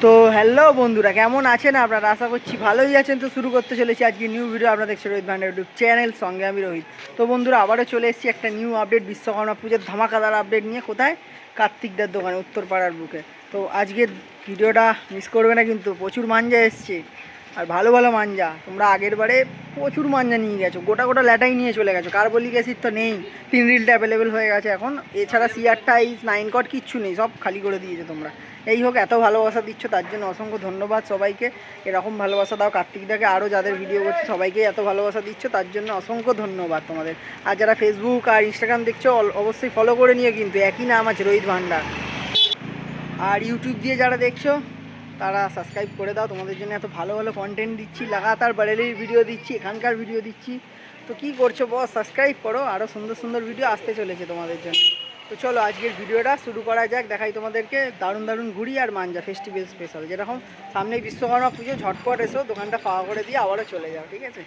তো হ্যালো বন্ধুরা, কেমন আছেন আপনারা? আশা করছি ভালোই আছেন। তো শুরু করতে চলেছি আজকে নিউ ভিডিও। আপনারা দেখছেন রোহিত ভান্ডার ইউটিউব চ্যানেল, সঙ্গে আমি রোহিত। তো বন্ধুরা, আবারও চলে এসেছি একটা নিউ আপডেট, বিশ্বকর্মা পুজোর ধামাকাদার আপডেট নিয়ে। কোথায়? কার্তিকদার দোকানে, উত্তরপাড়ার বুকে। তো আজকের ভিডিওটা মিস করবে না কিন্তু। প্রচুর মাঞ্জা এসছে, আর ভালো ভালো মাঞ্জা। তোমরা আগের বারে প্রচুর মাঞ্জা নিয়ে গেছো, গোটা গোটা ল্যাটাই নিয়ে চলে গেছো। কার্বলিক অ্যাসিড তো নেই, 3 রিলটা অ্যাভেলেবেল হয়ে গেছে এখন। এছাড়া সিআর টাইস 9 কট কিচ্ছু নেই, সব খালি করে দিয়েছো তোমরা। এই হোক, এত ভালোবাসা দিচ্ছ তার জন্য অসংখ্য ধন্যবাদ সবাইকে। এরকম ভালোবাসা দাও কার্তিকদাকে, আরও যাদের ভিডিও করছে সবাইকে এত ভালোবাসা দিচ্ছ তার জন্য অসংখ্য ধন্যবাদ তোমাদের। আর যারা ফেসবুক আর ইনস্টাগ্রাম দেখছো অবশ্যই ফলো করে নিও, কিন্তু একই নাম আছে, রোহিত ভান্ডার। আর ইউটিউব দিয়ে যারা দেখছো তারা সাবস্ক্রাইব করে দাও। তোমাদের জন্য এত ভালো ভালো কন্টেন্ট দিচ্ছি, লাগাতার বারেলির ভিডিও দিচ্ছি, এখানকার ভিডিও দিচ্ছি। তো কী করছো বস? সাবস্ক্রাইব করো, আরও সুন্দর সুন্দর ভিডিও আসতে চলেছে তোমাদের জন্য। তো চলো আজকের ভিডিওটা শুরু করা যাক। দেখাই তোমাদেরকে দারুণ দারুণ ঘুড়ি আর মাঞ্জা ফেস্টিভ্যাল স্পেশাল। যেরকম সামনেই বিশ্বকর্মা পুজো, ঝটপট এসো, দোকানটা ফাঁকা করে দিয়ে আবারও চলে যাও, ঠিক আছে?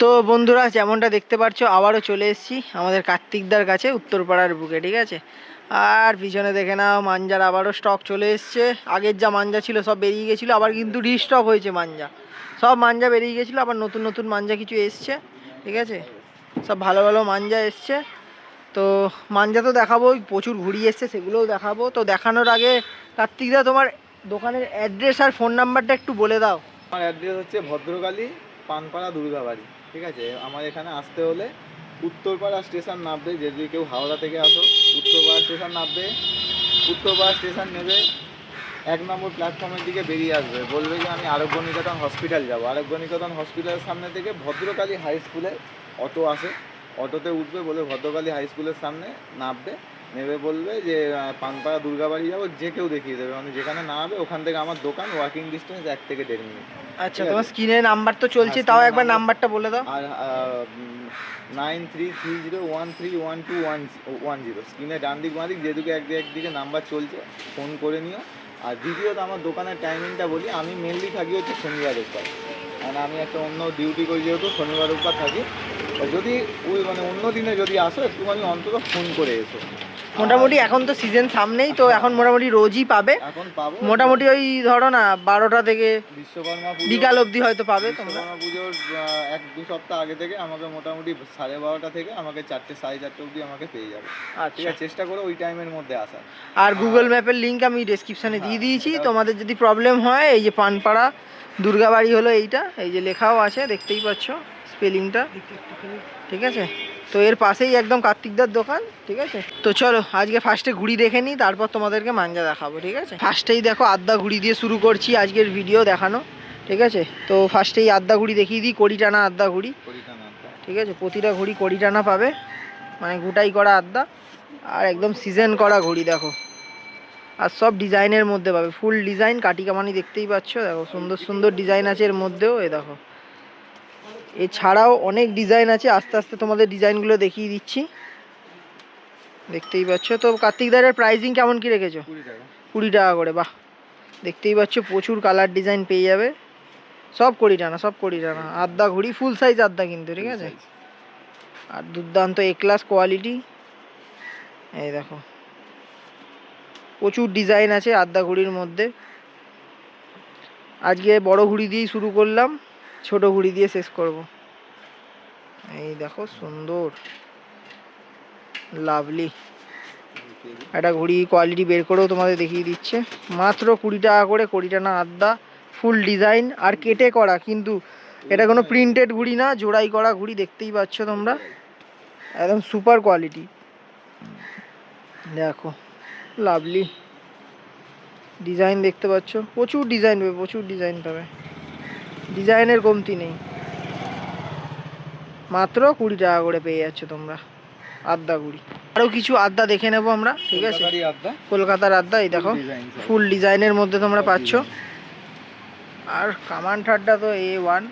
তো বন্ধুরা, যেমনটা দেখতে পাচ্ছ আবারও চলে এসেছি আমাদের কার্তিকদার কাছে, উত্তরপাড়ার বুকে, ঠিক আছে? আর পিছনে দেখে নাও, মাঞ্জার আবারও স্টক চলে এসছে। আগের যা মাঞ্জা ছিল সব বেরিয়ে গেছিলো, আবার কিন্তু রিস্টক হয়েছে মাঞ্জা। সব মাঞ্জা বেরিয়ে গেছিলো, আবার নতুন নতুন মাঞ্জা কিছু এসছে, ঠিক আছে? সব ভালো ভালো মাঞ্জা এসছে। তো মাঞ্জা তো দেখাবোই, প্রচুর ঘুড়ি এসছে, সেগুলোও দেখাবো। তো দেখানোর আগে কার্তিকদা, তোমার দোকানের অ্যাড্রেস আর ফোন নাম্বারটা একটু বলে দাও। আমার অ্যাড্রেস হচ্ছে ভদ্রকালী, পানপাড়া, দুর্গাবাড়ি। ঠিক আছে, আমার এখানে আসতে হলে উত্তরপাড়া স্টেশন নামবে। যদি কেউ হাওড়া থেকে আসো, উত্তরপাড়া স্টেশন নামবে। উত্তরপাড়া স্টেশন নেবে, 1 নম্বর প্ল্যাটফর্মের দিকে বেরিয়ে আসবে, বলবে যে আমি আরোগ্য নিকেতন হসপিটাল যাবো। আরোগ্য নিকেতন হসপিটালের সামনে থেকে ভদ্রকালী হাই স্কুলে অটো আসে, অটোতে উঠবে, বলে ভদ্রকালী হাই স্কুলের সামনে নামবে। নেবে বলবে যে পানপাড়া দুর্গাবাড়ি যাবো, যে কেউ দেখিয়ে দেবে। মানে যেখানে নামবে ওখান থেকে আমার দোকান, ওয়াকিং ডিস্টেন্স 1 থেকে 1.5 মিনিট। আচ্ছা, তোমার স্ক্রিনে নাম্বার তো চলছে, তাও একবার নাম্বারটা বলে দাও। আর 9330131210 স্ক্রিনে ডান দিক বাঁ দিক যেদিকে একদিকে নাম্বার চলছে, ফোন করে নিও। আর দ্বিতীয়ত আমার দোকানের টাইমিংটা বলি, আমি মেনলি থাকি হচ্ছে শনিবার রোববার, মানে আমি একটা অন্য ডিউটি করি, যেহেতু শনিবার রোববার থাকি। যদি ওই মানে অন্য দিনে যদি আসো, একটুখানি অন্তত ফোন করে এসো। মোটামুটি এখন তো সিজন সামনেই, তো এখন মোটামুটি রোজই পাবে। এখন পাবো মোটামুটি ওই ধরো না 12টা থেকে বিশ্বকর্মা বিকাল অবধি হয়তো পাবে তোমরা। বিশ্বকর্মা পুজোর 1-2 সপ্তাহ আগে থেকে আমাকে মোটামুটি 12:30 থেকে আমাকে 4টে 4:30 অবধি আমাকে পেয়ে যাবে। ঠিক আচ্ছা, আছে, চেষ্টা করো ওই টাইমের মধ্যে আসার। আর গুগল ম্যাপের লিঙ্ক আমি ডেসক্রিপশানে দিয়ে দিয়েছি। তোমাদের যদি প্রবলেম হয়, এই যে পানপাড়া দুর্গাবাড়ি হলো এইটা, এই যে লেখাও আছে, দেখতেই পাচ্ছ স্পেলিংটা, ঠিক আছে? তো এর পাশেই একদম কার্তিকদার দোকান, ঠিক আছে? তো চলো আজকে ফার্স্টে ঘুড়ি দেখে নিই, তারপর তোমাদেরকে মাঞ্জা দেখাবো, ঠিক আছে? ফার্স্টেই দেখো আদ্যা ঘুড়ি দিয়ে শুরু করছি আজকের ভিডিও দেখানো, ঠিক আছে? তো ফার্স্টেই আদ্যা ঘুড়ি দেখিয়ে দিই, কড়ি টানা আদ্যা ঘুড়ি, ঠিক আছে? প্রতিটা ঘুড়ি কড়ি টানা পাবে, মানে গোটাই করা আদ্যা, আর একদম সিজন করা ঘুড়ি দেখো। আর সব ডিজাইনের মধ্যে পাবে, ফুল ডিজাইন, কাটি কামানি দেখতেই পাচ্ছ, দেখো সুন্দর সুন্দর ডিজাইন আছে এর মধ্যেও, এই দেখো। এছাড়াও অনেক ডিজাইন আছে, আস্তে আস্তে তোমাদের ডিজাইনগুলো দেখিয়ে দিচ্ছি, দেখতেই পাচ্ছ। তো কার্তিকদারের প্রাইসিং কেমন কি রেখেছো? 20 টাকা করে। বাহ, দেখতেই পাচ্ছ প্রচুর কালার ডিজাইন পেয়ে যাবে, সব কড়ি টানা, সব কড়ি টানা আদ্যা ঘুড়ি, ফুল সাইজ আদ্যা কিন্তু, ঠিক আছে? আর দুর্দান্ত এ ক্লাস কোয়ালিটি, এই দেখো প্রচুর ডিজাইন আছে আদ্যা ঘুড়ির মধ্যে। আজকে বড় ঘুড়ি দিয়েই শুরু করলাম, ছোট ঘুড়ি দিয়ে শেষ করব। এই দেখো সুন্দর লাভলি একটা ঘুড়ি, কোয়ালিটি বের করেও তোমাদের দেখিয়ে দিচ্ছে। মাত্র 20 টাকা করে কড়ি টানা আদ্যা, ফুল ডিজাইন আর কেটে করা, কিন্তু এটা কোনো প্রিন্টেড ঘুড়ি না, জোড়াই করা ঘুড়ি, দেখতেই পাচ্ছ তোমরা, একদম সুপার কোয়ালিটি। দেখো লাভলি ডিজাইন দেখতে পাচ্ছ, প্রচুর ডিজাইন পাবে, প্রচুর ডিজাইন পাবে, ডিজাইনের কমতি নেই। মাত্র 20 টাকা করে পেয়ে যাচ্ছ তোমরা আদ্যা ঘুড়ি। আরও কিছু আদ্যা দেখে নেবো আমরা, ঠিক আছে? কলকাতার আদ্যা, এই দেখো ফুল ডিজাইনের মধ্যে তোমরা পাচ্ছ। আর কামান ঠাড্ডা তো A1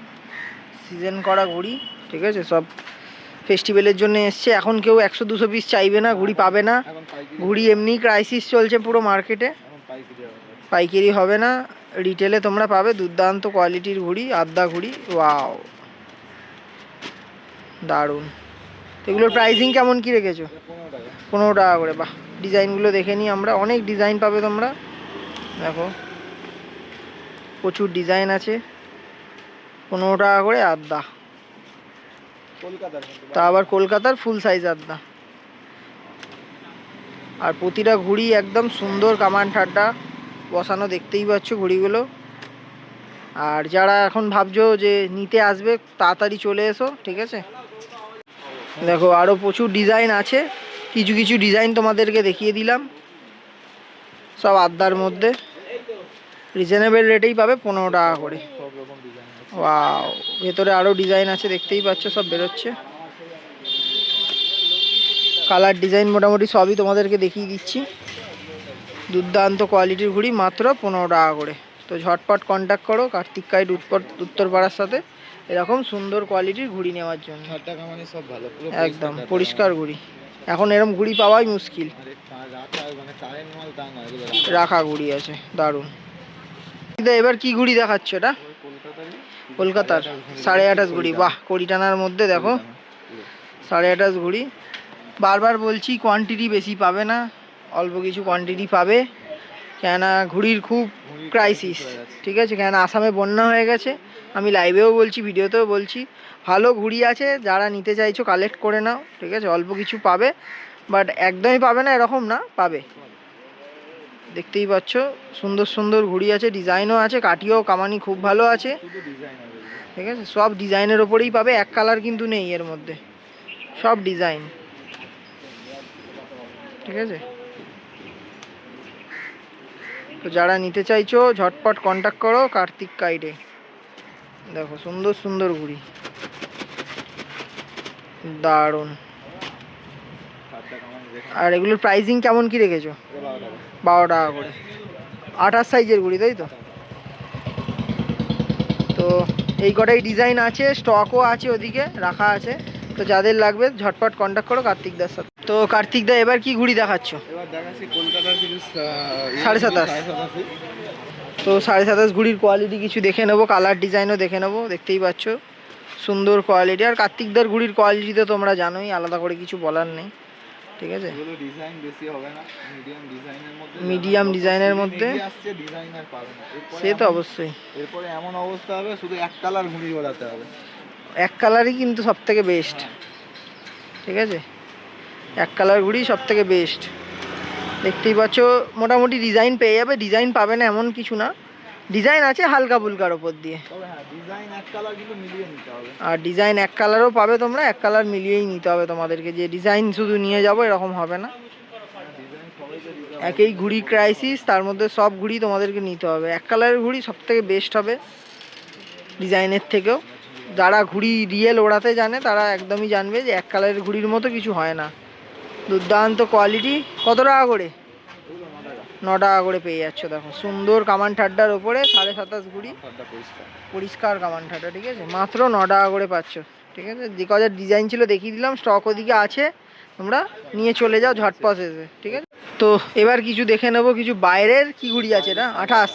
সিজন করা ঘুড়ি, ঠিক আছে? সব ফেস্টিভ্যালের জন্য এসছে। এখন কেউ 100-200 পিস চাইবে না, ঘুড়ি পাবে না। ঘুড়ি এমনি ক্রাইসিস চলছে পুরো মার্কেটে, পাইকারি হবে না, রিটেলে তোমরা পাবে দুর্দান্ত কোয়ালিটির ঘুড়ি, আদ্যা ঘুড়ি। ওয়াও, দারুণ। এগুলোর প্রাইসিং কেমন কি রেখেছো? 15 টাকা। 15 টাকা করে। বাহ, ডিজাইনগুলো দেখে নিই আমরা, অনেক ডিজাইন পাবে তোমরা। দেখো প্রচুর ডিজাইন আছে। 15 টাকা করে আদা, কলকাতার কিন্তু তা আবার কলকাতার ফুল সাইজ আদা। আর প্রতিটা ঘুড়ি একদম সুন্দর কামান ঠাড্ডা বসানো, দেখতেই পাচ্ছ ঘুড়িগুলো। আর যারা এখন ভাবছো যে নিতে আসবে, তাড়াতাড়ি চলে এসো, ঠিক আছে। দেখো আরও প্রচুর ডিজাইন আছে, কিছু কিছু ডিজাইন তোমাদেরকে দেখিয়ে দিলাম, সব আদার মধ্যে। রিজনেবল রেটেই পাবে 15 টাকা করে। সব রকম ডিজাইন আছে। ওয়াও, ভেতরে আরও ডিজাইন আছে, দেখতেই পাচ্ছ সব বেরোচ্ছে। কালার ডিজাইন মোটামুটি সবই তোমাদেরকে দেখিয়ে দিচ্ছি। দুর্দান্ত কোয়ালিটির ঘুড়ি, মাত্র 15 টাকা করে। তো ঝটপট কন্ট্যাক্ট করো কার্তিক কাইট উত্তরপাড়ার সাথে এরকম সুন্দর কোয়ালিটির ঘুড়ি নেওয়ার জন্য। ঠাড্ডা কামানি সব ভালো, পুরো একদম পরিষ্কার ঘুড়ি, এখন এরকম ঘুড়ি পাওয়াই মুশকিল। রাখা মানে কারেন্ট মাল তা নয়, এগুলো রাখা ঘুড়ি আছে, দারুণ। এবার কি ঘুড়ি দেখাচ্ছ এটা? কলকাতার 28.5 ঘুড়ি। বাহ, কোড়ি টানার মধ্যে দেখো 28.5 ঘুড়ি। বারবার বলছি কোয়ান্টিটি বেশি পাবে না, অল্প কিছু কোয়ান্টিটি পাবে, কেননা ঘুড়ির খুব ক্রাইসিস, ঠিক আছে। কেননা আসামে বন্যা হয়ে গেছে, আমি লাইভেও বলছি, ভিডিওতেও বলছি। ভালো ঘুড়ি আছে, যারা নিতে চাইছো কালেক্ট করে নাও, ঠিক আছে। অল্প কিছু পাবে, বাট একদমই পাবে না এরকম না, পাবে। দেখতেই পাচ্ছ সুন্দর সুন্দর ঘুড়ি আছে, ডিজাইনও আছে, কাটিও কামানি খুব ভালো আছে, ঠিক আছে। সব ডিজাইনের ওপরেই পাবে, এক কালার কিন্তু নেই এর মধ্যে, সব ডিজাইন, ঠিক আছে। তো যারা নিতে চাইছো ঝটপট কন্ট্যাক্ট করো কার্তিক কাইটে। দেখো সুন্দর সুন্দর ঘুড়ি, দারুণ। আর এগুলোর প্রাইসিং কেমন কি রেখেছো? 12 টাকা করে। 28 সাইজের ঘুড়ি, তাই তো? তো এই কটাই ডিজাইন আছে, স্টকও আছে, ওদিকে রাখা আছে। তো যাদের লাগবে ঝটপট কন্ট্যাক্ট করো কার্তিক দার সাথে। তো কার্তিক দা এবার কি ঘুড়ি দেখাচ্ছ? এবার দেখাচ্ছি কলকাতার কিছু 27.5। তো 27.5 ঘুড়ির কোয়ালিটি কিছু দেখে নেবো, কালার ডিজাইনও দেখে নেবো, দেখতেই পাচ্ছ সুন্দর কোয়ালিটি। আর কার্তিকদার ঘুড়ির কোয়ালিটি তো তোমরা জানোই, আলাদা করে কিছু বলার নেই, ঠিক আছে। এগুলো ডিজাইন বেশি হবে না, মিডিয়াম ডিজাইনের মধ্যে, মিডিয়াম ডিজাইনের মধ্যে আসছে, ডিজাইনার পাবে না। সে তো অবশ্যই। এরপরে এমন অবস্থা হবে, শুধু এক কালার ঘুড়ি ওড়াতে হবে। এক কালারই কিন্তু সব থেকে বেস্ট, ঠিক আছে। এক কালার ঘুড়ি সব থেকে বেস্ট। দেখতেই পাচ্ছ মোটামুটি ডিজাইন পেয়ে যাবে, ডিজাইন পাবে না এমন কিছু না, ডিজাইন আছে হালকা ফুলকার ওপর দিয়ে। তবে হ্যাঁ, ডিজাইন এক কালার কিন্তু মিলিয়ে নিতে হবে। আর ডিজাইন এক কালারও পাবে তোমরা, এক কালার মিলিয়েই নিতে হবে তোমাদেরকে, যে ডিজাইন শুধু নিয়ে যাবো এরকম হবে না। ডিজাইন সবাইকে দিতে হবে। একই ঘুড়ি ক্রাইসিস, তার মধ্যে সব ঘুড়ি তোমাদেরকে নিতে হবে। এক কালারের ঘুড়ি সব থেকে বেস্ট হবে ডিজাইনের থেকেও। যারা ঘুড়ি রিয়েল ওড়াতে জানে তারা একদমই জানবে যে এক কালারের ঘুড়ির মতো কিছু হয় না। দুর্দান্ত কোয়ালিটি। কত টাকা করে? 9 টাকা করে পেয়ে যাচ্ছ। দেখো সুন্দর কামান ঠাড্ডার ওপরে 27.5 ঘুড়ি, পরিষ্কার কামান ঠাড্ডা, ঠিক আছে। মাত্র 9 টাকা করে পাচ্ছ, ঠিক আছে। যে কটা ডিজাইন ছিল দেখিয়ে দিলাম, স্টক ওদিকে আছে, তোমরা নিয়ে চলে যাও ঝটপট এসে, ঠিক আছে। তো এবার কিছু দেখে নেবো, কিছু বাইরের কি ঘুড়ি আছে এটা? 28,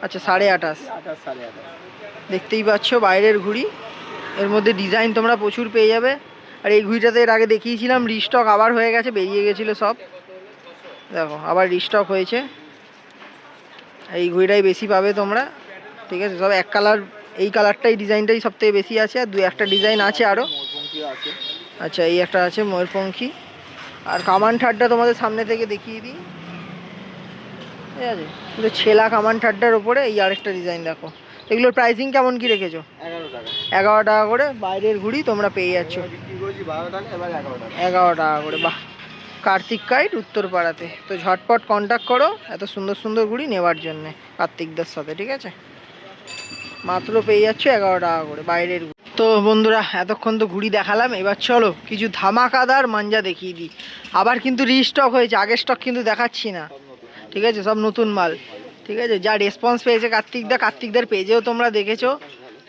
আচ্ছা 28.5। 28.5। দেখতেই পাচ্ছ বাইরের ঘুড়ি, এর মধ্যে ডিজাইন তোমরা প্রচুর পেয়ে যাবে। আর এই ঘুড়িটাতে এর আগে দেখিয়েছিলাম, রিস্টক আবার হয়ে গেছে, বেরিয়ে গেছিলো সব, দেখো আবার রিস্টক হয়েছে। এই ঘুড়িটাই বেশি পাবে তোমরা, ঠিক আছে। সব এক কালার, এই কালারটাই ডিজাইনটাই সব থেকে বেশি আছে, আর দু একটা ডিজাইন আছে আরও। আচ্ছা এই একটা আছে ময়ূরপঙ্খী। আর কামান ঠাড্ডা তোমাদের সামনে থেকে দেখিয়ে দিই, ঠিক আছে। কিন্তু ছেলা কামান ঠাড্ডার ওপরে এই আরেকটা ডিজাইন দেখো। এগুলোর প্রাইসিং কেমন কি রেখেছো? 11 টাকা। 11 টাকা করে বাইরের ঘুড়ি তোমরা পেয়ে যাচ্ছ। বিক্রি করেছি 12 টাকা, এবার 11 টাকা। 11 টাকা করে। বাহ, কার্তিক কাইট উত্তরপাড়াতে। তো ঝটপট কন্ট্যাক্ট করো এত সুন্দর সুন্দর ঘুড়ি নেওয়ার জন্যে কার্তিকদার সাথে, ঠিক আছে। মাত্র পেয়ে যাচ্ছ 11 টাকা করে বাইরের ঘুড়ি। তো বন্ধুরা এতক্ষণ তো ঘুড়ি দেখালাম, এবার চলো কিছু ধামাকাদার মাঞ্জা দেখিয়ে দিই। আবার কিন্তু রিস্টক হয়েছে, আগের স্টক কিন্তু দেখাচ্ছি না, ঠিক আছে। সব নতুন মাল, ঠিক আছে। যা রেসপন্স পেয়েছে কার্তিকদার পেজেও তোমরা দেখেছো,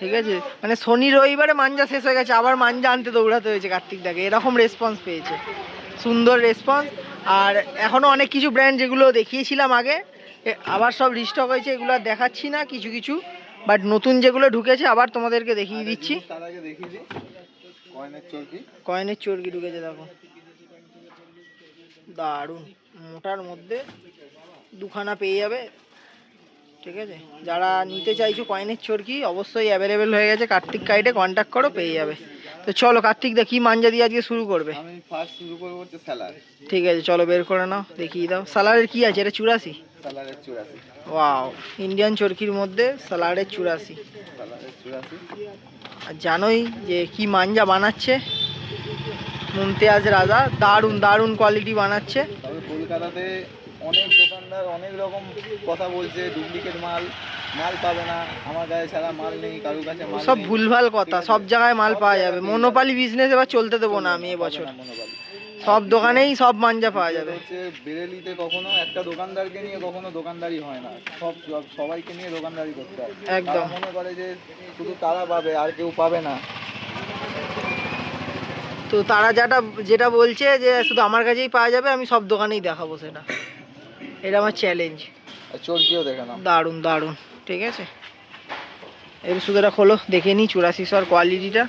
ঠিক আছে। মানে শনি রবিবারে মাঞ্জা শেষ হয়ে গেছে, আবার মাঞ্জা আনতে দৌড়াতে হয়েছে কার্তিকদাকে, এরকম রেসপন্স পেয়েছে, সুন্দর রেসপন্স। আর এখনও অনেক কিছু ব্র্যান্ড যেগুলো দেখিয়েছিলাম আগে আবার সব রিস্টক হয়েছে, এগুলো আর দেখাচ্ছি না কিছু কিছু, বাট নতুন যেগুলো ঢুকেছে আবার তোমাদেরকে দেখিয়ে দিচ্ছি। তার আগে দেখিয়ে দিই, কয়েনের চর্কি। কয়েনের চর্কি ঢুকেছে দেখো, দারুণ মোটার মধ্যে দুখানা পেয়ে যাবে। ঠিক আছে, যারা নিতে চাইছো কয়েনের চর্কি অবশ্যই অ্যাভেলেবেল হয়ে গেছে, কার্তিক কাইটে কন্ট্যাক্ট করো, পেয়ে যাবে। তো চলো কার্তিক দা কি মাঞ্জা দিয়ে আজকে শুরু করবে? আমি ফার্স্ট শুরু করবো হচ্ছে স্যালার। ঠিক আছে চলো বের করে নাও, দেখিয়ে দাও। সালারের কি আছে? এটা 84। স্যালারের 84। ওয়াও, ইন্ডিয়ান চরকির মধ্যে সালারের 84। স্যালারের 84। আর জানোই যে কি মাঞ্জা বানাচ্ছে মুমতাজ রাজা, দারুণ দারুণ কোয়ালিটি বানাচ্ছে। তবে কলকাতাতে অনেক দোকানদার অনেক রকম কথা বলছে, ডুপ্লিকেট মাল পাবে না, আমার গায়ে ছাড়া মাল নেই, কারোর কাছে মাল সব নেই। ভুলভাল কথা, সব জায়গায় মাল পাওয়া যাবে। মনোপালি বিজনেস এবার চলতে দেবো না আমি এবছর, সব দোকানেই সব মাঞ্জা পাওয়া যাবে। হচ্ছে বেরেলিতে কখনো একটা দোকানদারকে নিয়ে কখনো দোকানদারি হয় না, সবাইকে নিয়ে দোকানদারি করতে হয়। একদম। তারা মনে করে যে শুধু তারা পাবে আর কেউ পাবে না। তো তারা যেটা বলছে যে শুধু আমার কাছেই পাওয়া যাবে, আমি সব দোকানেই দেখাবো সেটা, এটা আমার চ্যালেঞ্জ। আর চর্কিও দেখে নাও, দারুণ দারুণ। ঠিক আছে, এবার শুধু এটা খোলো, দেখে নিই 84 কোয়ালিটিটা।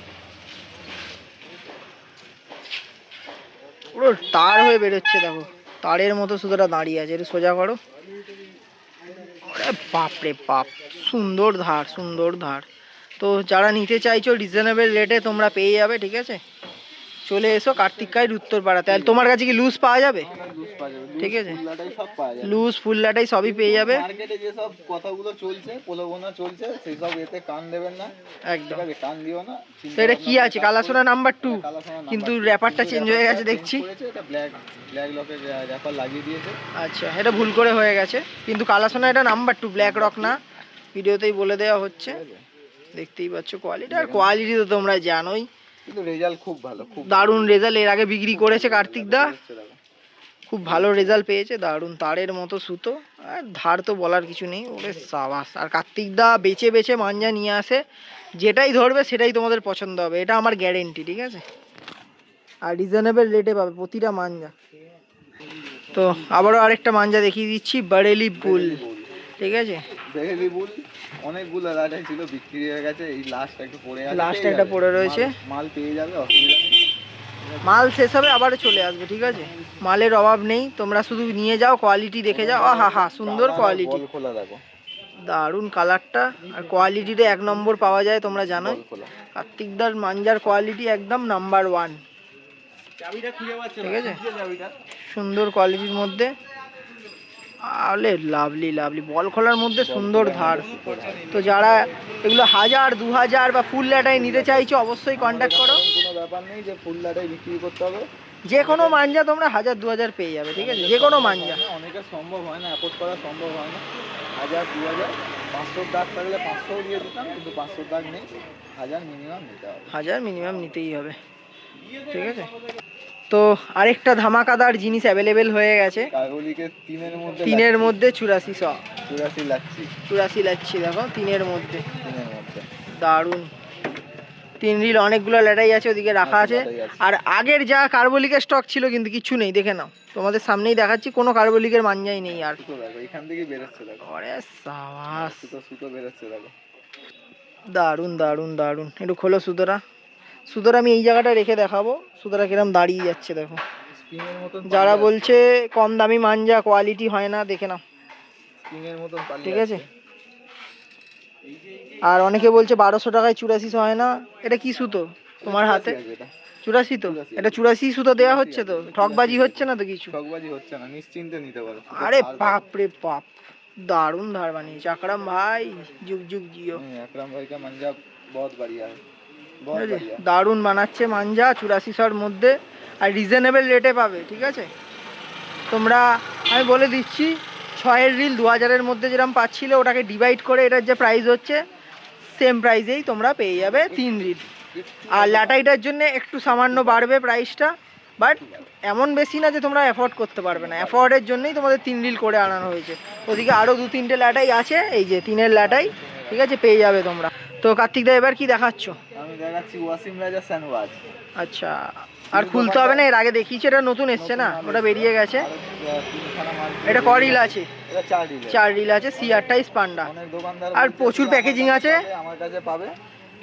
পুরো তার হয়ে বেরোচ্ছে দেখো, তারের মতো সুতোটা দাঁড়িয়ে আছে। এটা সোজা করো, বাপরে বাপ, সুন্দর ধার সুন্দর ধার। তো যারা নিতে চাইছো রিজনেবল রেটে তোমরা পেয়ে যাবে। ঠিক আছে, চলে এসো কার্তিক কাইট উত্তরপাড়া। তাহলে তোমার কাছে কি লুজ পাওয়া যাবে? ঠিক আছে, লুজ ফুল লাটাই সবই পেয়ে যাবে। মার্কেটে যে সব কথাগুলো চলছে, প্রলোভনা চলছে, সেই সব এতে কান দেবেন না, একদম কান দিও না। তো এটা কি আছে? কালাসোনা নাম্বার 2, কিন্তু র্যাপারটা চেঞ্জ হয়ে গেছে দেখছি। এটা ব্ল্যাক লকের র্যাপার লাগিয়ে দিয়েছে। আচ্ছা, এটা ভুল করে হয়ে গেছে, কিন্তু কালাসোনা এটা নাম্বার 2, ব্ল্যাক রক না। ভিডিওতেই বলে দেওয়া হচ্ছে, দেখতেই পাচ্ছ কোয়ালিটি। আর কোয়ালিটি তো তোমরা জানোই, কিন্তু রেজাল্ট খুব ভালো, খুব দারুণ রেজাল্ট। এর আগে বিক্রি করেছে কার্তিক দা, খুব ভালো রেজাল্ট পেয়েছে। দারুণ তারের মতো সুতো, আর ধার তো বলার কিছু নেই। ওরে সাবাস। আর কার্তিক দা বেছে বেছে মাঞ্জা নিয়ে আসে, যেটাই ধরবে সেটাই তোমাদের পছন্দ হবে, এটা আমার গ্যারেন্টি। ঠিক আছে, আর রিজনেবল রেটে পাবে প্রতিটা মাঞ্জা। তো আবারও আরেকটা মাঞ্জা দেখিয়ে দিচ্ছি, বারেলি বুল। ঠিক আছে, বেরেলি বুল অনেকগুলো লাটাই ছিল, বিক্রি হয়ে গেছে। এই লাস্ট একটা পড়ে আছে, লাস্ট একটা পড়ে রয়েছে। মাল পেয়ে যাবে, অসুবিধা নেই। মাল শেষ হবে আবারও চলে আসবে। ঠিক আছে, মালের অভাব নেই, তোমরা শুধু নিয়ে যাও, কোয়ালিটি দেখে যাও। আহা হা, সুন্দর কোয়ালিটি, বল খোলা দেখো, দারুণ কালারটা। আর কোয়ালিটিটা 1 নম্বর পাওয়া যায়, তোমরা জানো। কার্তিকদার মাঞ্জার কোয়ালিটি একদম নাম্বার 1। ঠিক আছে, সুন্দর কোয়ালিটির মধ্যে, আলে লাভলি লাভলি, বল খোলার মধ্যে সুন্দর ধার। তো যারা এগুলো 1000 2000 বা ফুল লাটাই নিতে চাইছো অবশ্যই কন্ট্যাক্ট করো। কোনো ব্যাপার নেই যে ফুল লাটাই বিক্রি করতে হবে, যে কোনো মাঞ্জা তোমরা 1000 2000 পেয়ে যাবে। ঠিক আছে, যে কোনো মাঞ্জা। অনেকের সম্ভব হয় না, অ্যাফোর্ড করা সম্ভব হয় না। 1000 2000 500 দাগ থাকলে 500 দিয়ে দিতাম, কিন্তু 500 দাগ নেই, 1000 মিনিমাম নিতে হবে। 1000 মিনিমাম নিতেই হবে। ঠিক আছে, তো আরেকটা ধামাকাদার জিনিস অ্যাভেলেবেল হয়ে গেছে কাগলিকে তিনের মধ্যে 8400 84 লাচ্ছি, 84 লাচ্ছি দেখো, তিনের মধ্যে তিনের মধ্যে দারুণ। 3 রিল অনেকগুলো ল্যাটাই আছে, ওদিকে রাখা আছে। আর আগের যা কার্বলিকের স্টক ছিল কিন্তু কিছু নেই, দেখে নাও, তোমাদের সামনেই দেখাচ্ছি, কোনো কার্বলিকের মাঞ্জাই নেই আর। সুতো দেখো, এখান থেকে বেরোচ্ছে দেখো, আরে সাবাস, সুতো বেরোচ্ছে দেখো, দারুণ দারুণ দারুণ। একটু খোলো সুতোটা, সুতোটা আমি এই জায়গাটা রেখে দেখাবো, সুতোটা কিরম দাঁড়িয়ে যাচ্ছে দেখো। স্প্রিংয়ের মতন যারা বলছে কম দামি মাঞ্জা কোয়ালিটি হয় না, দেখে নাও, স্প্রিংয়ের মতন পালিয়ে ঠিক আছে। আর অনেকে বলছে 1200 টাকায় 8400 হয় না, এটা কি সুতো তোমার হাতে? 84 তো, এটা 84 সুতো দেওয়া হচ্ছে তো, ঠকবাজি হচ্ছে না তো কিছু? ঠকবাজি হচ্ছে না, নিশ্চিন্তে নিতে পারো। আরে বাপ রে বাপ, দারুণ ধার বানিয়েছে আকরাম ভাই, যুগ যুগ জিও। আকরাম ভাই কা মাঞ্জা বহুত বাড়িয়া है, बहुत बढ़िया। দারুণ বানাচ্ছে মাঞ্জা 8400 মধ্যে, আর রিজনেবল রেটে পাবে। ঠিক আছে, তোমরা, আমি বলে দিচ্ছি, 6 রিল 2000 মধ্যে যেরকম পাচ্ছিল, ওটাকে ডিভাইড করে এটার যে প্রাইস হচ্ছে সেম প্রাইসেই তোমরা পেয়ে যাবে 3 রিল। আর ল্যাটাইটার জন্য একটু সামান্য বাড়বে প্রাইসটা, বাট এমন বেশি না যে তোমরা অ্যাফোর্ড করতে পারবে না। অ্যাফোর্ডের জন্যই তোমাদের 3 রিল করে আনানো হয়েছে। ওদিকে আরও 2-3টে ল্যাটাই আছে, এই যে 3-এর ল্যাটাই। ঠিক আছে, পেয়ে যাবে তোমরা। তো কার্তিক দা এবার কি দেখাচ্ছ? আমি দেখাচ্ছি ওয়াসিম রাজা স্যানওয়াজ। আচ্ছা, আর খুলতে হবে না, এর আগে দেখিয়েছি, এটা নতুন এসছে না, ওটা বেরিয়ে গেছে। এটা ক রিল আছে? এটা 4 রিল, 4 রিল আছে, C28 পান্ডা। অনেক দোকানদার আর প্রচুর প্যাকেজিং আছে, আমার কাছে পাবে।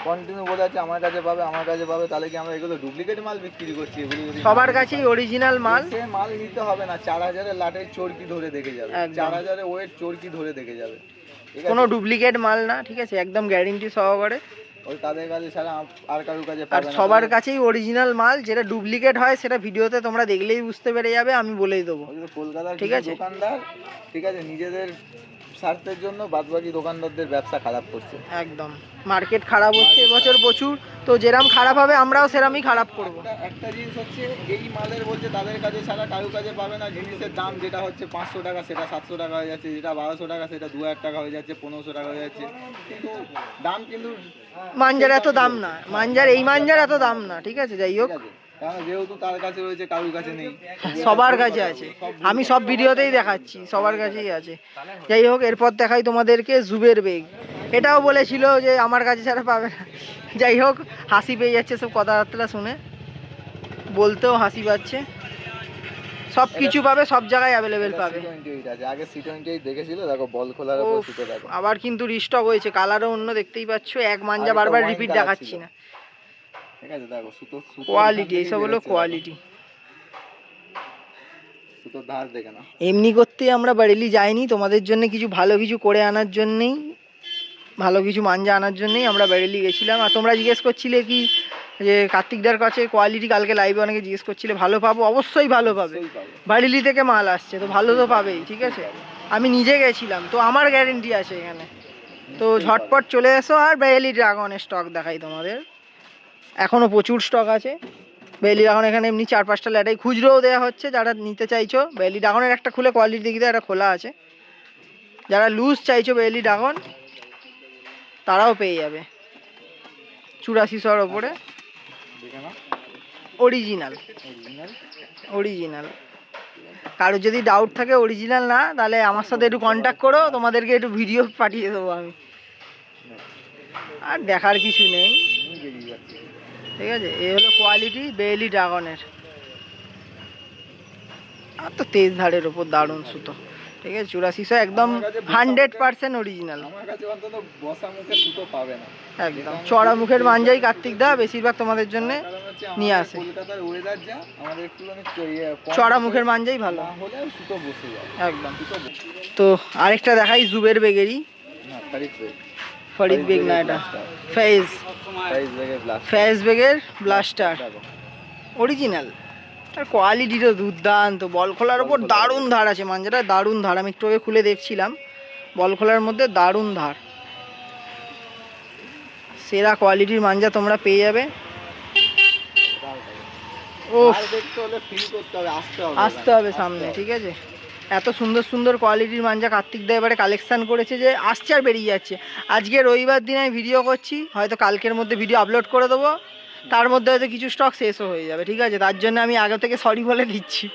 কন্টিনিউ বলে আছে আমার কাছে পাবে আমার কাছে পাবে, তাহলে কি আমরা এগুলো ডুপ্লিকেট মাল বিক্রি করছি? এগুলো যদি সবার কাছেই অরিজিনাল মাল। সে মাল নিতে হবে না, 4000-এর লাটের চোরকি ধরে দেখে যাবে, একদম। 4000-এর ওয়েট চোরকি ধরে দেখে যাবে, ঠিক আছে? কোনো ডুপ্লিকেট মাল না, ঠিক আছে, একদম গ্যারেন্টি সহকারে। ওই তাদের কাছে ছাড়া আর কারোর কাছে আর পাবে না। সবার কাছেই অরিজিনাল মাল, যেটা ডুপ্লিকেট হয় সেটা ভিডিওতে তোমরা দেখলেই বুঝতে পেরে যাবে, আমি বলেই দেবো। ওই যে কলকাতার ঠিক কিছু আছে। দোকানদার, ঠিক আছে, নিজেদের স্বার্থের জন্য বাদবাকি দোকানদারদের ব্যবসা খারাপ করছে। একদম মার্কেট খারাপ হচ্ছে এবছর প্রচুর, তো যেরাম খারাপ হবে আমরাও সেরামই খারাপ করব। একটা জিনিস হচ্ছে, এই মালের বলছে তাদের কাছে ছাড়া কারোর কাছে পাবে না। জিনিসের দাম যেটা হচ্ছে 500 টাকা সেটা 700 টাকা হয়ে যাচ্ছে, যেটা 1200 টাকা সেটা 2000 টাকা হয়ে যাচ্ছে, 1500 টাকা হয়ে যাচ্ছে, কিন্তু দাম কিন্তু মাঞ্জার এত দাম না, মাঞ্জার এই মাঞ্জার এত দাম না, ঠিক আছে। যাই হোক, ঠিক আছে, কারণ যেহেতু তার কাছে রয়েছে কারোর কাছে নেই। সবার কাছে আছে, আমি সব ভিডিওতেই দেখাচ্ছি সবার কাছেই আছে। যাই হোক, এরপর দেখাই তোমাদেরকে জুবের বেগ। এটাও বলেছিল যে আমার কাছে ছাড়া পাবে না। যাই হোক, হাসি পেয়ে যাচ্ছে সব কথাবার্তা শুনে, বলতেও হাসি পাচ্ছে। সব কিছু পাবে, সব জায়গায় অ্যাভেলেবেল পাবে। C28 আছে, আগে C28 দেখেছিল, দেখো বল খোলার উপর সুতো দেখো। আবার কিন্তু রিস্টক হয়েছে, কালারও অন্য, দেখতেই পাচ্ছ। এক মাঞ্জা বারবার রিপিট দেখাচ্ছি না, ঠিক আছে। দেখো সুতো কোয়ালিটি, এইসব হলো কোয়ালিটি। সুতোর ধার দেখে না। এমনি করতে আমরা বারেলি যাইনি, তোমাদের জন্য কিছু ভালো কিছু করে আনার জন্যেই, ভালো কিছু মাঞ্জা আনার জন্যই আমরা বারেলি গেছিলাম। আর তোমরা জিজ্ঞেস করছিলে কি যে কার্তিকদার কাছে কোয়ালিটি, কালকে লাইভে অনেকে জিজ্ঞেস করছিলে, ভালো পাবো? অবশ্যই ভালো পাবে, বারেলি থেকে মাল আসছে তো ভালো তো পাবেই, ঠিক আছে। আমি নিজে গেছিলাম তো আমার গ্যারেন্টি আছে এখানে। তো ঝটপট চলে এসো। আর বারেলি ড্রাগনের স্টক দেখাই তোমাদের, এখনও প্রচুর স্টক আছে। বেলি ড্রাগন এখানে এমনি 4-5টা ল্যাটাই খুচরোও দেওয়া হচ্ছে, যারা নিতে চাইছো। বেলি ড্রাগনের একটা খুলে কোয়ালিটি দেখি দাও, একটা খোলা আছে। যারা লুজ চাইছো বেলি ড্রাগন তারাও পেয়ে যাবে 8400-এর ওপরে, অরিজিনাল। অরিজিনাল। কারোর যদি ডাউট থাকে অরিজিনাল না, তাহলে আমার সাথে একটু কন্ট্যাক্ট করো, তোমাদেরকে একটু ভিডিও পাঠিয়ে দেবো আমি। আর দেখার কিছু নেই, ঠিক আছে। এই হলো কোয়ালিটি বেলি ড্রাগনের। আর তো তেজ ধারের ওপর দারুণ সুতো, ঠিক আছে। 8400 একদম 100% অরিজিনাল। আমার কাছে অন্তত বসা মুখে সুতো পাবে না, একদম চড়া মুখের মাঞ্জাই কার্তিক দা বেশিরভাগ তোমাদের জন্য নিয়ে আসে। কলকাতার ওয়েদার যা, আমাদের একটুখানি চড়া মুখের মাঞ্জাই ভালো, না হলে সুতো বসে যায় একদম। তো আরেকটা দেখাই জুবের বেগেরই, না ফারিদ বেগ। ফরিদ বেগ না, এটা ফেজ, ফেজ বেগের ব্লাস্টার অরিজিনাল। আর কোয়ালিটিটা দুর্দান্ত, বল খোলার ওপর দারুণ ধার আছে মাঞ্জাটা, দারুণ ধার। আমি একটু আগে খুলে দেখছিলাম, বল খোলার মধ্যে দারুণ ধার। সেরা কোয়ালিটির মাঞ্জা তোমরা পেয়ে যাবে। ও আসতে হবে সামনে, ঠিক আছে। এত সুন্দর সুন্দর কোয়ালিটির মাঞ্জা কার্তিক দা এবারে কালেকশান করেছে যে আসছে আর বেরিয়ে যাচ্ছে। আজকে রবিবার দিন আমি ভিডিও করছি, হয়তো কালকের মধ্যে ভিডিও আপলোড করে দেবো, তার মধ্যে হয়তো কিছু স্টক শেষও হয়ে যাবে, ঠিক আছে। তার জন্য আমি আগে থেকে সরি বলে দিচ্ছি।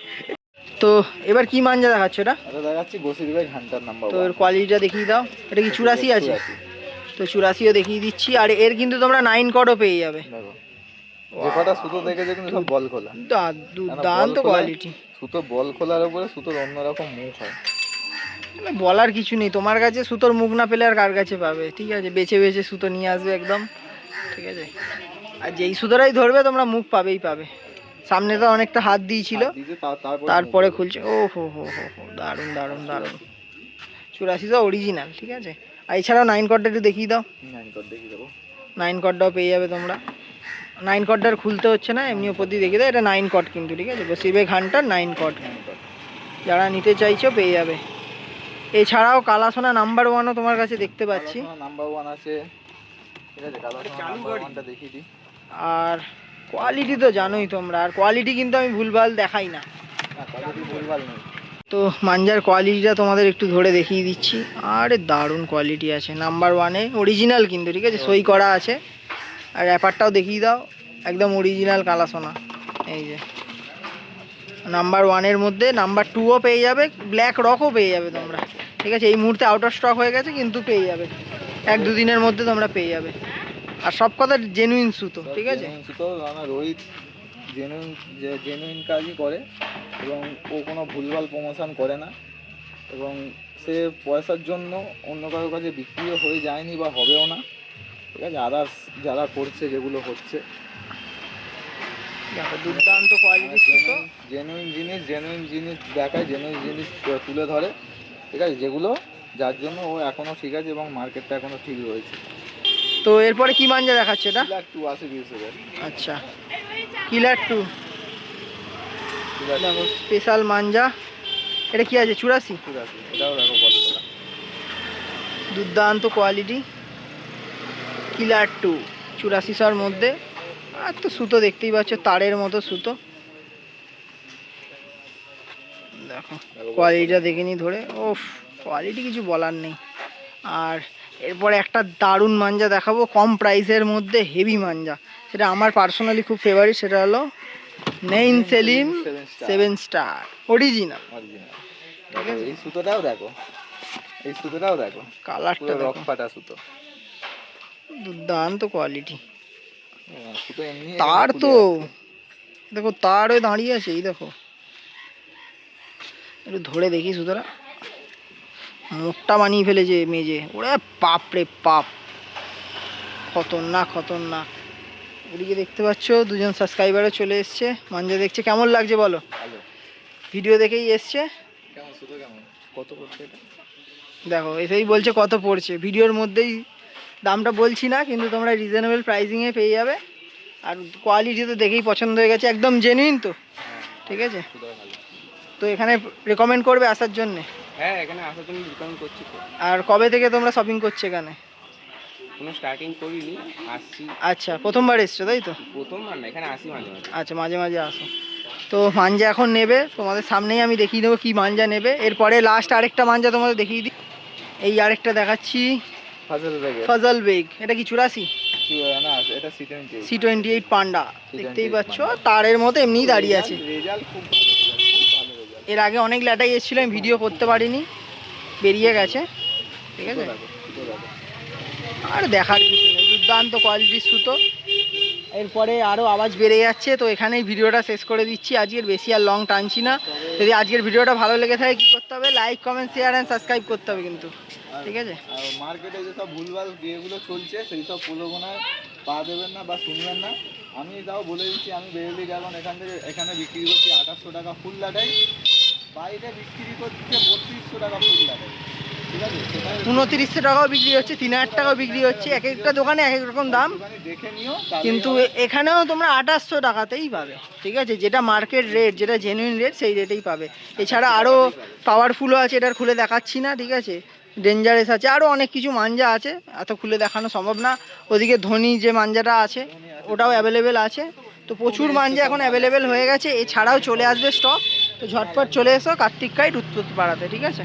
তো এবার কি মাঞ্জা দেখাচ্ছ? এটা দেখাচ্ছি বসিরহাট ঘান্টার নাম্বার। তো এর কোয়ালিটিটা দেখিয়ে দাও। এটা কি 84 আছে? তো 84ও দেখিয়ে দিচ্ছি। আর এর কিন্তু তোমরা 9 কটও পেয়ে যাবে। যে কটা সুতো দেখেছে কিন্তু সব বল খোলা, দুর্দান্ত কোয়ালিটি। সুতো বল খোলার উপরে সুতোর অন্যরকম মুখ হয়, বলার কিছু নেই। তোমার কাছে সুতোর মুখ না পেলে আর কার কাছে পাবে, ঠিক আছে। বেছে বেছে সুতো নিয়ে আসবে একদম, ঠিক আছে। আর যেই সুতোটাই ধরবে তোমরা মুখ পাবেই পাবে। সামনে তো অনেকটা হাত দিয়েছিল, তারপরে খুলছে। ও হো হো হো হো, দারুণ দারুণ দারুণ। 84 অরিজিনাল, ঠিক আছে। আর এছাড়াও 9 কটটা একটু দেখিয়ে দাও। 9 কট দেখিয়ে দেবো। 9 কটটাও পেয়ে যাবে তোমরা। 9 কটটার খুলতে হচ্ছে না, এমনি ওপর দিয়ে দেখিয়ে দাও। এটা 9 কট কিন্তু, ঠিক আছে। বসিরহাট ঘান্টার 9 কট, যারা নিতে চাইছো পেয়ে যাবে। এছাড়াও কালাসোনা নাম্বার 1ও তোমার কাছে দেখতে পাচ্ছি। নাম্বার 1 আছে, ঠিক আছে। কালাসোনা নাম্বার 1টা দেখিয়ে দিই। আর কোয়ালিটি তো জানোই তোমরা, আর কোয়ালিটি কিন্তু আমি ভুলভাল দেখাই না, কোয়ালিটি ভুলভাল নেই। তো মাঞ্জার কোয়ালিটিটা তোমাদের একটু ধরে দেখিয়ে দিচ্ছি। আরে দারুণ কোয়ালিটি আছে, নাম্বার 1-এ অরিজিনাল কিন্তু, ঠিক আছে। সই করা আছে। আর র্যাপারটাও দেখিয়ে দাও, একদম অরিজিনাল কালাসোনা। এই যে নাম্বার 1-এর মধ্যে নাম্বার 2ও পেয়ে যাবে, ব্ল্যাক রকও পেয়ে যাবে তোমরা, ঠিক আছে। এই মুহূর্তে আউট অফ স্টক হয়ে গেছে, কিন্তু পেয়ে যাবে 1-2 দিনের মধ্যে তোমরা পেয়ে যাবে। আর সব কথা জেনুইন সুতো, ঠিক আছে। সুতো আমার রোহিত জেনুইন কাজই করে, এবং ও কোনো ভুলভাল প্রমোশন করে না, এবং সে পয়সার জন্য অন্য কারোর কাছে বিক্রিও হয়ে যায়নি বা হবেও না, ঠিক আছে, আদার্স যারা করছে যেগুলো হচ্ছে দেখো দুর্দান্ত কোয়ালিটির সুতো। জেনুইন জিনিস দেখায়, জেনুইন জিনিস তুলে ধরে, ঠিক আছে, যেগুলো যার জন্য ও এখনও ঠিক আছে এবং মার্কেটটা এখনও ঠিক রয়েছে। তো এরপরে কি মাঞ্জা দেখাচ্ছে এটা? কিলার 2 আছে 20,000। আচ্ছা, কিলার 2 দেখো স্পেশাল মাঞ্জা। এটা কি আছে 84? 84, এটাও দেখো কত টাকা। দুর্দান্ত কোয়ালিটি কিলার 2 8400 মধ্যে। আর তো সুতো দেখতেই পাচ্ছ, তারের মতো সুতো। দেখো কোয়ালিটিটা দেখে নি ধরে, ওফ কোয়ালিটি কিছু বলার নেই। আর এরপরে একটা দারুণ মাঞ্জা দেখাবো কম প্রাইসের মধ্যে, হেভি মাঞ্জা, সেটা আমার পার্সোনালি খুব ফেভারিট। সেটা হলো নেইন সেলিম 7 স্টার অরিজিনাল। দেখো এই সুতোটাও দেখো, এই সুতোটাও দেখো, কালারটা পুরো রক দেখো, ফাটা সুতো। দুর্দান্ত কোয়ালিটি। সুতো এমনি তার তো দেখো, তার হয়ে দাঁড়িয়ে আছে, এই দেখো একটু ধরে দেখি সুতরাং, মুখটা বানিয়ে ফেলেছে মেজে, ওরে পাপ রে পাপ, খতরনাক খতরনাক। ওদিকে দেখতে পাচ্ছ দুজন সাবস্ক্রাইবারও চলে এসছে, মাঞ্জা দেখছে। কেমন লাগছে বলো? ভালো। ভিডিও দেখেই এসছে। কেমন সুতো, কেমন, কত পড়ছে এটা? দেখো এসেই বলছে কত পড়ছে, ভিডিওর মধ্যেই দামটা বলছি না, কিন্তু তোমরা রিজনেবল প্রাইসিংয়ে পেয়ে যাবে। আর কোয়ালিটি তো দেখেই পছন্দ হয়ে গেছে, একদম জেনুইন তো, ঠিক আছে। সুতোটা ভালো। তো এখানে রেকমেন্ড করবে আসার জন্যে? হ্যাঁ, এখানে আসার জন্য রিকমেন্ড করছি তো। আর কবে থেকে তোমরা শপিং করছো এখানে? কোনো স্টার্টিং করিনি, আসছি আচ্ছা, প্রথমবার এসছো তাই তো? প্রথমবার না, এখানে আসি মাঝে মাঝে। আচ্ছা, মাঝে মাঝে আসো। তো মাঞ্জা এখন নেবে, তোমাদের সামনেই আমি দেখিয়ে দেবো কী মাঞ্জা নেবে। এরপরে লাস্ট আরেকটা মাঞ্জা তোমাদের দেখিয়ে দিই। এই আরেকটা দেখাচ্ছি, ফাজল বেগে ফজল বেগ। এটা কি 84? না, এটা C28। C28 পান্ডা, দেখতেই 28 পাচ্ছ তারের মতো এমনিই দাঁড়িয়ে আছে। রেজাল্ট খুব ভালো, খুব ভালো রেজাল্ট। এর আগে অনেক ল্যাটাই এসেছিলো, আমি ভিডিও করতে পারিনি, বেরিয়ে গেছে, ঠিক আছে। সুতো দেখো। আর দেখার কিছু নেই, দুর্দান্ত কোয়ালিটির সুতো। এরপরে আরও আওয়াজ বেড়ে যাচ্ছে, তো এখানেই ভিডিওটা শেষ করে দিচ্ছি আজকের, বেশি আর লং টানছি না। যদি আজকের ভিডিওটা ভালো লেগে থাকে কী করতে হবে? Like, comment, share and subscribe করতে হবে কিন্তু, ঠিক আছে। আর মার্কেটে যেসব ভুলভাল ইয়েগুলো চলছে সেই সব প্রলোভনায় পা দেবেন না বা শুনবেন না। আমি তাও বলে দিচ্ছি, আমি বেরোলি গেলাম এখানে বিক্রি করছি 2800 টাকা ফুল লাটাই, বাইরে বিক্রি করছে 3200 টাকা ফুল লাটাই, ঠিক আছে। 2900 টাকাও বিক্রি হচ্ছে, 3000 টাকাও বিক্রি হচ্ছে, এক একটা দোকানে এক এক রকম দাম, একটুখানি দেখে নিও। কিন্তু এখানেও তোমরা 2800 টাকাতেই পাবে, ঠিক আছে। যেটা মার্কেট রেট, যেটা জেনুইন রেট, সেই রেটেই পাবে। এছাড়া আরও পাওয়ারফুলও আছে, এটার খুলে দেখাচ্ছি না, ঠিক আছে। ডেঞ্জারাস আছে, আরও অনেক কিছু মাঞ্জা আছে, এত খুলে দেখানো সম্ভব না। ওদিকে ধনী যে মাঞ্জাটা আছে ওটাও অ্যাভেলেবেল আছে। তো প্রচুর মাঞ্জা এখন অ্যাভেলেবেল হয়ে গেছে, এছাড়াও চলে আসবে স্টক। তো ঝটপট চলে এসো কার্তিক কাইট উৎপত্তি পাড়াতে, ঠিক আছে।